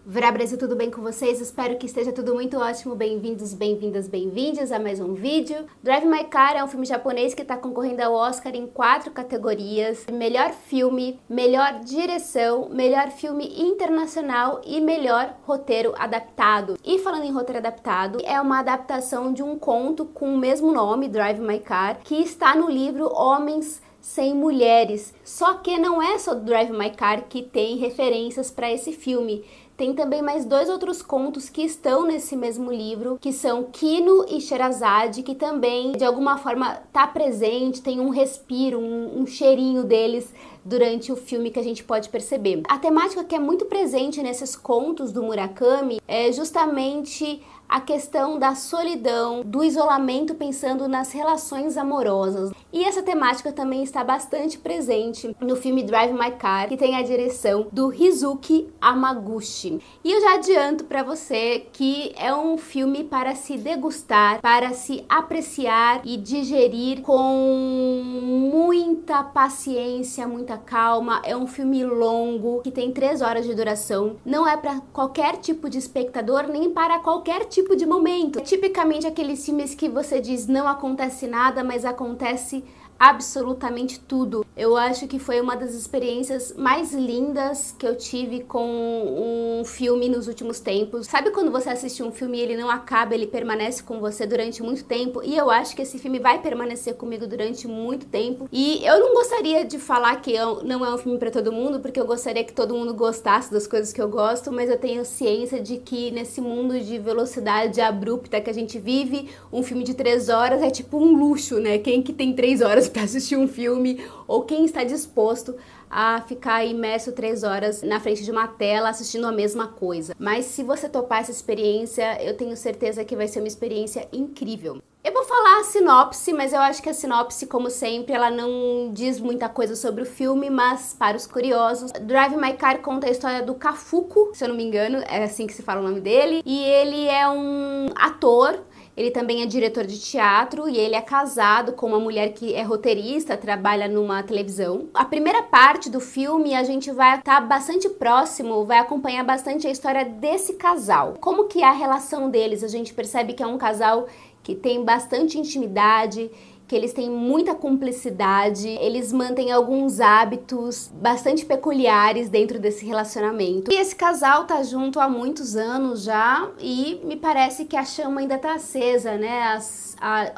Verá Brasil, tudo bem com vocês? Espero que esteja tudo muito ótimo. Bem-vindos, bem-vindas, bem-vindes a mais um vídeo. Drive My Car é um filme japonês que está concorrendo ao Oscar em 4 categorias: melhor filme, melhor direção, melhor filme internacional e melhor roteiro adaptado. E falando em roteiro adaptado, é uma adaptação de um conto com o mesmo nome, Drive My Car, que está no livro Homens Sem Mulheres. Só que não é só Drive My Car que tem referências para esse filme. Tem também mais 2 outros contos que estão nesse mesmo livro, que são Kino e Sherazade, que também, de alguma forma, tá presente, tem um respiro, um cheirinho deles durante o filme que a gente pode perceber. A temática que é muito presente nesses contos do Murakami é justamente a questão da solidão, do isolamento, pensando nas relações amorosas. E essa temática também está bastante presente no filme Drive My Car, que tem a direção do Rizuki Hamaguchi. E eu já adianto para você que é um filme para se degustar, para se apreciar e digerir com muita paciência, muita calma. É um filme longo, que tem 3 horas de duração. Não é para qualquer tipo de espectador, nem para qualquer tipo de momento. É tipicamente aqueles filmes que você diz não acontece nada, mas acontece absolutamente tudo. Eu acho que foi uma das experiências mais lindas que eu tive com um filme nos últimos tempos. Sabe quando você assiste um filme e ele não acaba, ele permanece com você durante muito tempo? E eu acho que esse filme vai permanecer comigo durante muito tempo. E eu não gostaria de falar que não é um filme para todo mundo, porque eu gostaria que todo mundo gostasse das coisas que eu gosto, mas eu tenho ciência de que nesse mundo de velocidade abrupta que a gente vive, um filme de 3 horas é tipo um luxo, né? Quem que tem 3 horas para assistir um filme, ou quem está disposto a ficar imerso 3 horas na frente de uma tela assistindo a mesma coisa. Mas se você topar essa experiência, eu tenho certeza que vai ser uma experiência incrível. Eu vou falar a sinopse, mas eu acho que a sinopse, como sempre, ela não diz muita coisa sobre o filme, mas para os curiosos, Drive My Car conta a história do Kafuku, se eu não me engano, é assim que se fala o nome dele, e ele é um ator. Ele também é diretor de teatro e ele é casado com uma mulher que é roteirista, trabalha numa televisão. A primeira parte do filme a gente vai estar bastante próximo, vai acompanhar bastante a história desse casal. Como que é a relação deles? A gente percebe que é um casal que tem bastante intimidade, que eles têm muita cumplicidade, eles mantêm alguns hábitos bastante peculiares dentro desse relacionamento. E esse casal tá junto há muitos anos já e me parece que a chama ainda tá acesa, né?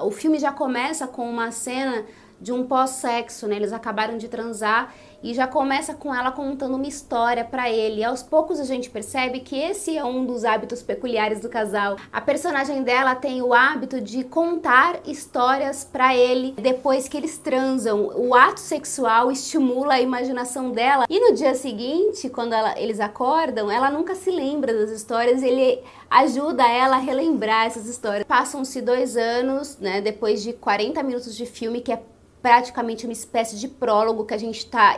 O filme já começa com uma cena de um pós-sexo, né? Eles acabaram de transar e já começa com ela contando uma história pra ele. E aos poucos a gente percebe que esse é um dos hábitos peculiares do casal. A personagem dela tem o hábito de contar histórias pra ele depois que eles transam. O ato sexual estimula a imaginação dela e no dia seguinte, quando eles acordam, ela nunca se lembra das histórias, ele ajuda ela a relembrar essas histórias. Passam-se 2 anos, né, depois de 40 minutos de filme, que é praticamente uma espécie de prólogo, que a gente está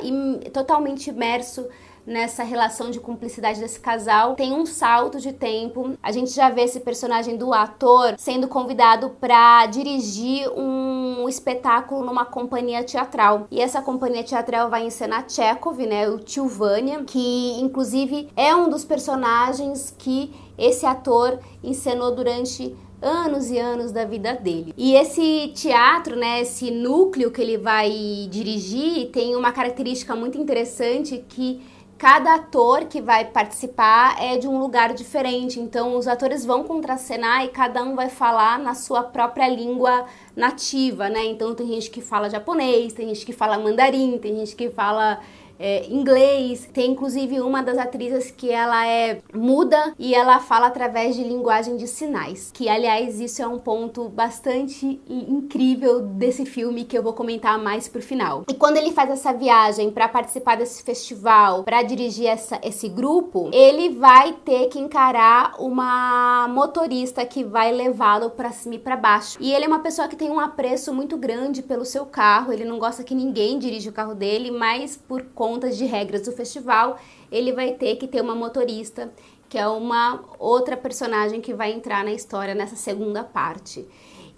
totalmente imerso nessa relação de cumplicidade desse casal. Tem um salto de tempo, a gente já vê esse personagem do ator sendo convidado para dirigir um espetáculo numa companhia teatral. E essa companhia teatral vai encenar Chekhov, né, o Tio Vânia, que inclusive é um dos personagens que esse ator encenou durante anos e anos da vida dele. E esse teatro, né, esse núcleo que ele vai dirigir, tem uma característica muito interessante, que cada ator que vai participar é de um lugar diferente. Então os atores vão contracenar e cada um vai falar na sua própria língua nativa, né? Então tem gente que fala japonês, tem gente que fala mandarim, tem gente que fala inglês. Tem inclusive uma das atrizes que ela é muda e ela fala através de linguagem de sinais, que aliás isso é um ponto bastante incrível desse filme, que eu vou comentar mais pro final. E quando ele faz essa viagem para participar desse festival, para dirigir esse grupo, ele vai ter que encarar uma motorista que vai levá-lo para cima e para baixo. E ele é uma pessoa que tem um apreço muito grande pelo seu carro, ele não gosta que ninguém dirija o carro dele, mas por conta de regras do festival, ele vai ter que ter uma motorista, que é uma outra personagem que vai entrar na história nessa segunda parte.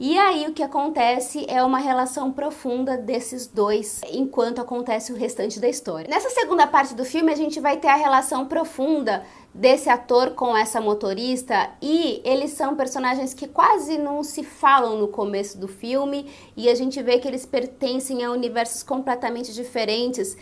E aí o que acontece é uma relação profunda desses dois, enquanto acontece o restante da história. Nessa segunda parte do filme a gente vai ter a relação profunda desse ator com essa motorista, e eles são personagens que quase não se falam no começo do filme, e a gente vê que eles pertencem a universos completamente diferentes,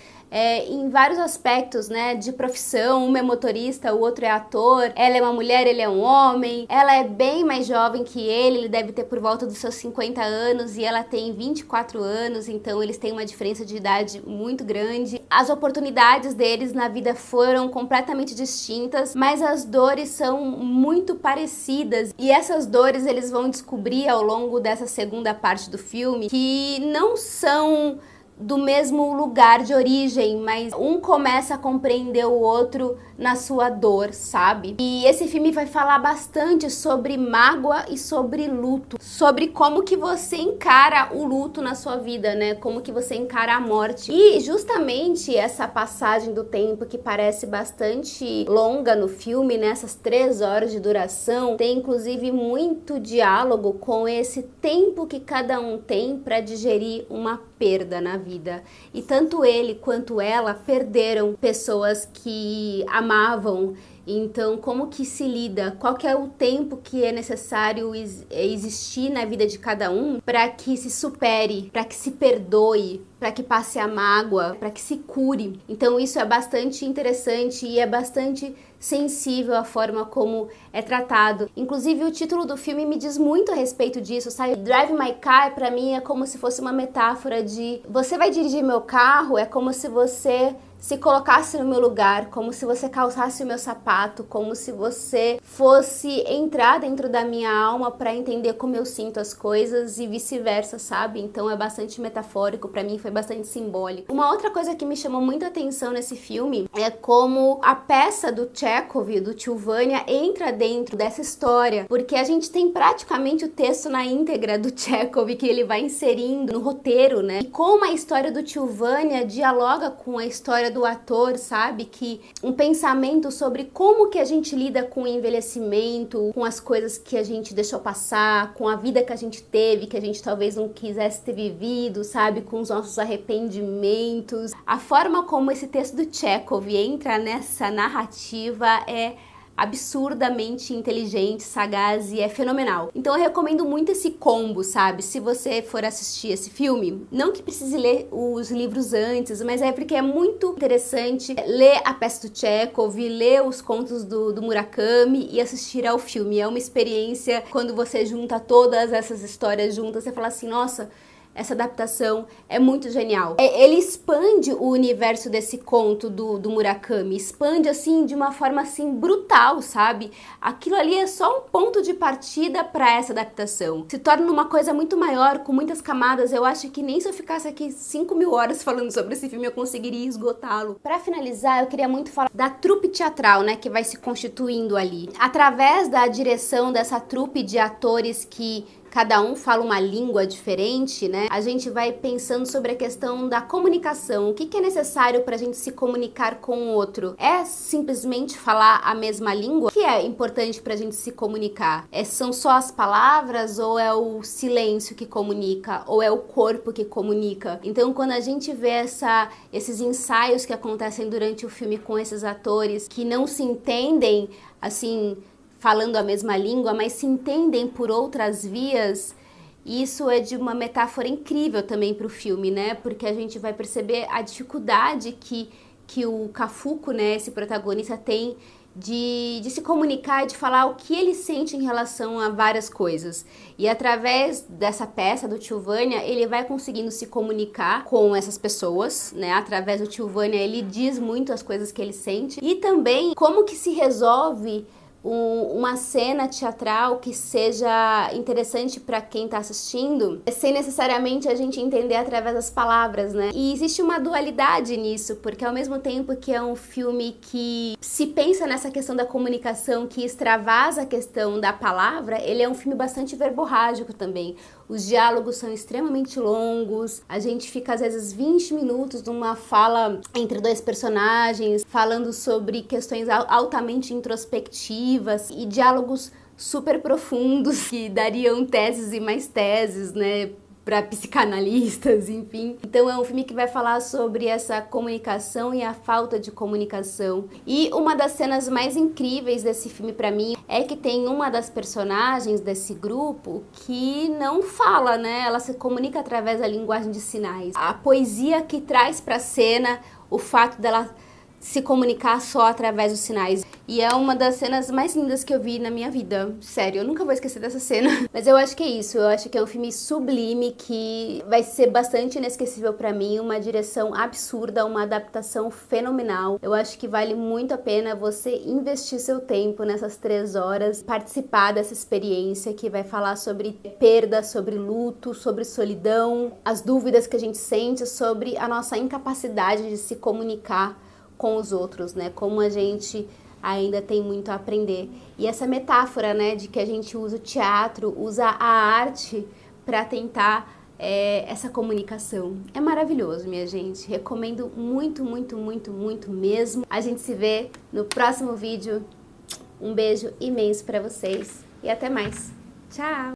em vários aspectos, né, de profissão. Um é motorista, o outro é ator, ela é uma mulher, ele é um homem, ela é bem mais jovem que ele deve ter por volta dos seus 50 anos e ela tem 24 anos, então eles têm uma diferença de idade muito grande. As oportunidades deles na vida foram completamente distintas, mas as dores são muito parecidas, e essas dores eles vão descobrir ao longo dessa segunda parte do filme que não são do mesmo lugar de origem, mas um começa a compreender o outro na sua dor, sabe? E esse filme vai falar bastante sobre mágoa e sobre luto, sobre como que você encara o luto na sua vida, né? Como que você encara a morte. E justamente essa passagem do tempo que parece bastante longa no filme, né? Essas 3 horas de duração, tem inclusive muito diálogo com esse tempo que cada um tem para digerir uma perda na vida. E tanto ele quanto ela perderam pessoas que amavam. Então, como que se lida? Qual que é o tempo que é necessário existir na vida de cada um para que se supere, para que se perdoe, para que passe a mágoa, para que se cure? Então, isso é bastante interessante e é bastante sensível a forma como é tratado. Inclusive, o título do filme me diz muito a respeito disso, sabe? Drive My Car, pra mim, é como se fosse uma metáfora de você vai dirigir meu carro, é como se você se colocasse no meu lugar, como se você calçasse o meu sapato, como se você fosse entrar dentro da minha alma para entender como eu sinto as coisas e vice-versa, sabe? Então é bastante metafórico, para mim foi bastante simbólico. Uma outra coisa que me chamou muita atenção nesse filme é como a peça do Chekhov, do Tio Vanya, entra dentro dessa história, porque a gente tem praticamente o texto na íntegra do Chekhov que ele vai inserindo no roteiro, né? E como a história do Tio Vanya dialoga com a história do ator, sabe? Que um pensamento sobre como que a gente lida com o envelhecimento, com as coisas que a gente deixou passar, com a vida que a gente teve, que a gente talvez não quisesse ter vivido, sabe? Com os nossos arrependimentos. A forma como esse texto do Chekhov entra nessa narrativa é absurdamente inteligente, sagaz e é fenomenal. Então eu recomendo muito esse combo, sabe? Se você for assistir esse filme, não que precise ler os livros antes, mas é porque é muito interessante ler a peça do Chekhov, ler os contos do Murakami e assistir ao filme. É uma experiência, quando você junta todas essas histórias juntas, você fala assim, nossa, essa adaptação é muito genial. Ele expande o universo desse conto do Murakami, expande assim de uma forma assim brutal, sabe? Aquilo ali é só um ponto de partida para essa adaptação. Se torna uma coisa muito maior, com muitas camadas. Eu acho que nem se eu ficasse aqui 5.000 horas falando sobre esse filme eu conseguiria esgotá-lo. Para finalizar, eu queria muito falar da trupe teatral, né, que vai se constituindo ali. Através da direção dessa trupe de atores que cada um fala uma língua diferente, né? A gente vai pensando sobre a questão da comunicação. O que é necessário para a gente se comunicar com o outro? É simplesmente falar a mesma língua? O que é importante para a gente se comunicar? São só as palavras ou é o silêncio que comunica? Ou é o corpo que comunica? Então, quando a gente vê esses ensaios que acontecem durante o filme com esses atores que não se entendem, assim, falando a mesma língua, mas se entendem por outras vias, isso é de uma metáfora incrível também para o filme, né? Porque a gente vai perceber a dificuldade que o Cafuco, né, esse protagonista, tem de se comunicar, de falar o que ele sente em relação a várias coisas. E através dessa peça do Tio Vanya, ele vai conseguindo se comunicar com essas pessoas, né? Através do Tio Vanya, ele diz muito as coisas que ele sente. E também como que se resolve uma cena teatral que seja interessante para quem está assistindo, sem necessariamente a gente entender através das palavras, né? E existe uma dualidade nisso, porque ao mesmo tempo que é um filme que se pensa nessa questão da comunicação, que extravasa a questão da palavra, ele é um filme bastante verborrágico também. Os diálogos são extremamente longos, a gente fica às vezes 20 minutos numa fala entre dois personagens, falando sobre questões altamente introspectivas e diálogos super profundos que dariam teses e mais teses, né? para psicanalistas, enfim. Então é um filme que vai falar sobre essa comunicação e a falta de comunicação. E uma das cenas mais incríveis desse filme para mim é que tem uma das personagens desse grupo que não fala, né? Ela se comunica através da linguagem de sinais. A poesia que traz para a cena o fato dela se comunicar só através dos sinais. E é uma das cenas mais lindas que eu vi na minha vida. Sério, eu nunca vou esquecer dessa cena. Mas eu acho que é isso. Eu acho que é um filme sublime que vai ser bastante inesquecível pra mim. Uma direção absurda, uma adaptação fenomenal. Eu acho que vale muito a pena você investir seu tempo nessas 3 horas, participar dessa experiência que vai falar sobre perda, sobre luto, sobre solidão, as dúvidas que a gente sente sobre a nossa incapacidade de se comunicar com os outros, né? Como a gente ainda tem muito a aprender. E essa metáfora, né, de que a gente usa o teatro, usa a arte para tentar essa comunicação. É maravilhoso, minha gente. Recomendo muito, muito, muito, muito mesmo. A gente se vê no próximo vídeo. Um beijo imenso para vocês e até mais. Tchau!